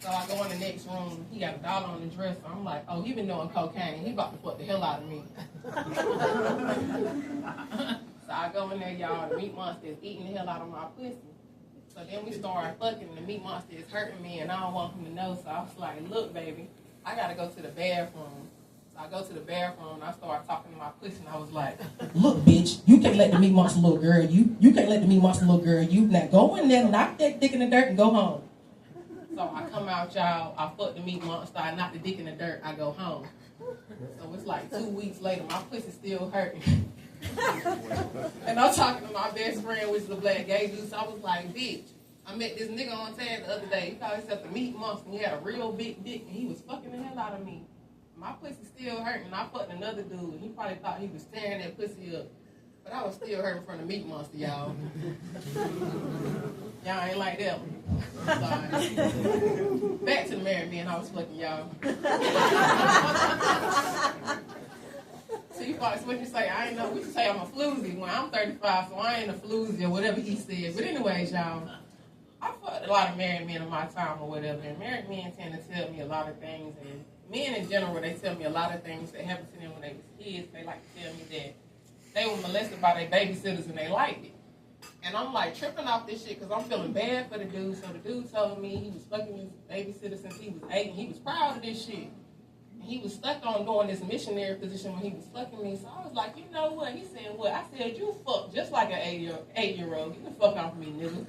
So I go in the next room. He got $1 on the dresser. I'm like, oh, he been doing cocaine. He about to fuck the hell out of me. So I go in there, y'all. The meat monster is eating the hell out of my pussy. So then we started fucking, and the meat monster is hurting me, and I don't want him to know. So I was like, look, baby, I gotta go to the bathroom. So I go to the bathroom, and I start talking to my pussy, and I was like, look, bitch, you can't let the meat monster little girl, you can't let the meat monster little girl, now go in there, knock that dick in the dirt, and go home. So I come out, y'all, I fuck the meat monster, I knock the dick in the dirt, I go home. So it's like 2 weeks later, my pussy still hurting. And I'm talking to my best friend, which is a black gay dude, so I was like, bitch, I met this nigga on tag the other day. He called himself the meat monster, and he had a real big dick, and he was fucking the hell out of me. My pussy still hurting, and I fucked another dude, and he probably thought he was tearing that pussy up. But I was still hurting from the meat monster, y'all. Y'all ain't like that one. Sorry. Back to the married man I was fucking, y'all. See, folks, what you say? I ain't know. We should say I'm a floozy. Well, I'm 35, so I ain't a floozy or whatever he said. But anyways, y'all, I fucked a lot of married men in my time or whatever, and married men tend to tell me a lot of things, and men in general, they tell me a lot of things that happened to them when they was kids. They like to tell me that they were molested by their babysitters and they liked it. And I'm like tripping off this shit because I'm feeling bad for the dude. So the dude told me he was fucking his babysitter since he was 8, and he was proud of this shit. And he was stuck on doing this missionary position when he was fucking me. So I was like, you know what? He said, what? I said, you fuck just like an 8-year-old. Get the fuck off me, nigga.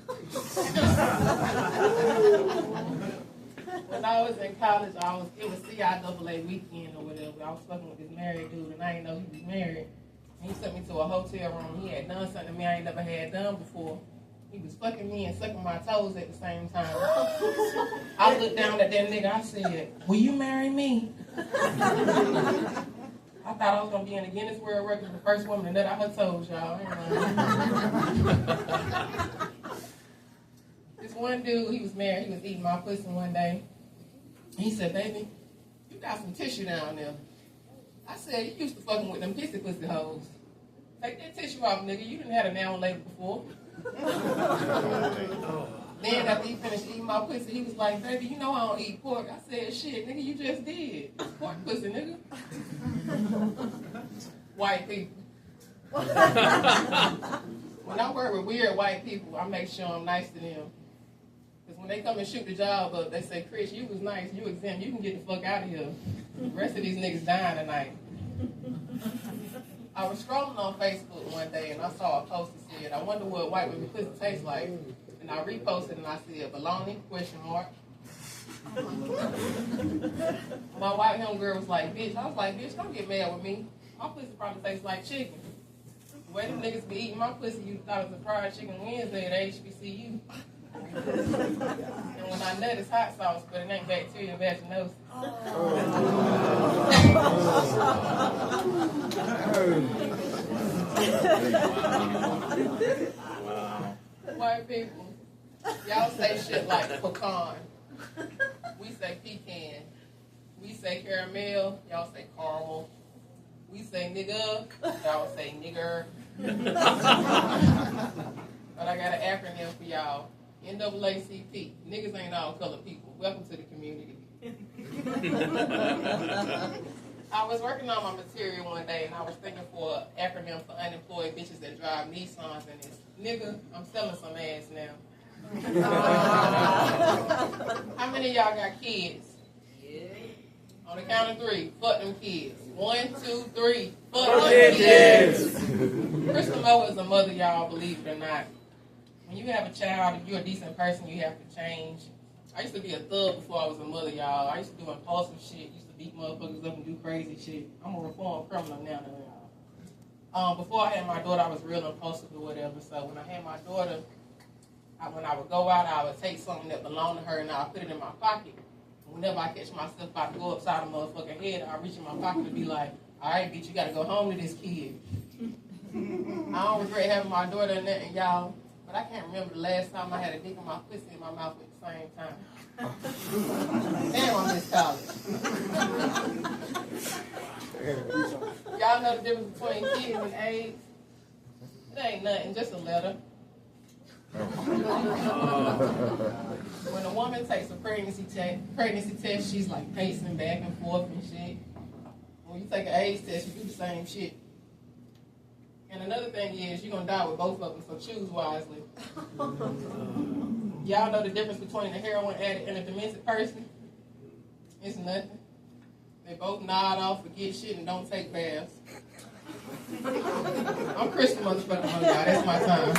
When I was in college, it was CIAA weekend or whatever. I was fucking with this married dude, and I didn't know he was married. And he took me to a hotel room. He had done something to me I ain't never had done before. He was fucking me and sucking my toes at the same time. I looked down at that nigga. I said, will you marry me? I thought I was going to be in the Guinness World Records, the first woman to nut out her toes, y'all. This one dude, he was married. He was eating my pussy one day. He said, baby, you got some tissue down there. I said, you used to fucking with them pussy hoes. Take that tissue off, nigga. You didn't have a now and later before. Then after he finished eating my pussy, he was like, baby, you know I don't eat pork. I said, shit, nigga, you just did. Pork pussy, nigga. White people. When I work with weird white people, I make sure I'm nice to them. Because when they come and shoot the job up, they say, Chris, you was nice, you exempt, you can get the fuck out of here. The rest of these niggas dying tonight. I was scrolling on Facebook one day and I saw a post that said, I wonder what white women pussy tastes like. And I reposted and I said, baloney, ? My white homegirl was like, bitch. I was like, bitch, don't get mad with me. My pussy probably tastes like chicken. The way them niggas be eating my pussy, you thought it was a fried chicken Wednesday at HBCU. And when I nut, it's hot sauce, but it ain't bacteria vaginosis. White people, y'all say shit like pecan. We say pecan. We say caramel. Y'all say caramel. We say nigga. Y'all say nigger. But I got an acronym for y'all. NAACP. Niggas ain't all colored people. Welcome to the community. I was working on my material one day and I was thinking for an acronym for unemployed bitches that drive Nissans, and it's nigga, I'm selling some ass now. How many of y'all got kids? Yeah. On the count of 3, fuck them kids. 1, 2, 3, fuck them kids. Crystal Mo is a mother, y'all, believe it or not. When you have a child, if you're a decent person, you have to change. I used to be a thug before I was a mother, y'all. I used to do impulsive shit. Used to beat motherfuckers up and do crazy shit. I'm a reformed criminal now, y'all. Before I had my daughter, I was real impulsive or whatever. So when I had my daughter, when I would go out, I would take something that belonged to her and I would put it in my pocket. Whenever I catch myself about to go upside a motherfucking head, I reach in my pocket and be like, all right, bitch, you got to go home to this kid. I don't regret having my daughter and that, and y'all. But I can't remember the last time I had a dick in my pussy in my mouth at the same time. Damn, I miss college. Y'all know the difference between kids and AIDS? It ain't nothing, just a letter. When a woman takes a pregnancy test, she's like pacing back and forth and shit. When you take an AIDS test, you do the same shit. And another thing is, you're going to die with both of them, so choose wisely. Y'all know the difference between a heroin addict and a demented person? It's nothing. They both nod off, forget shit, and don't take baths. I'm Crystal motherfucking Money, y'all. That's my time.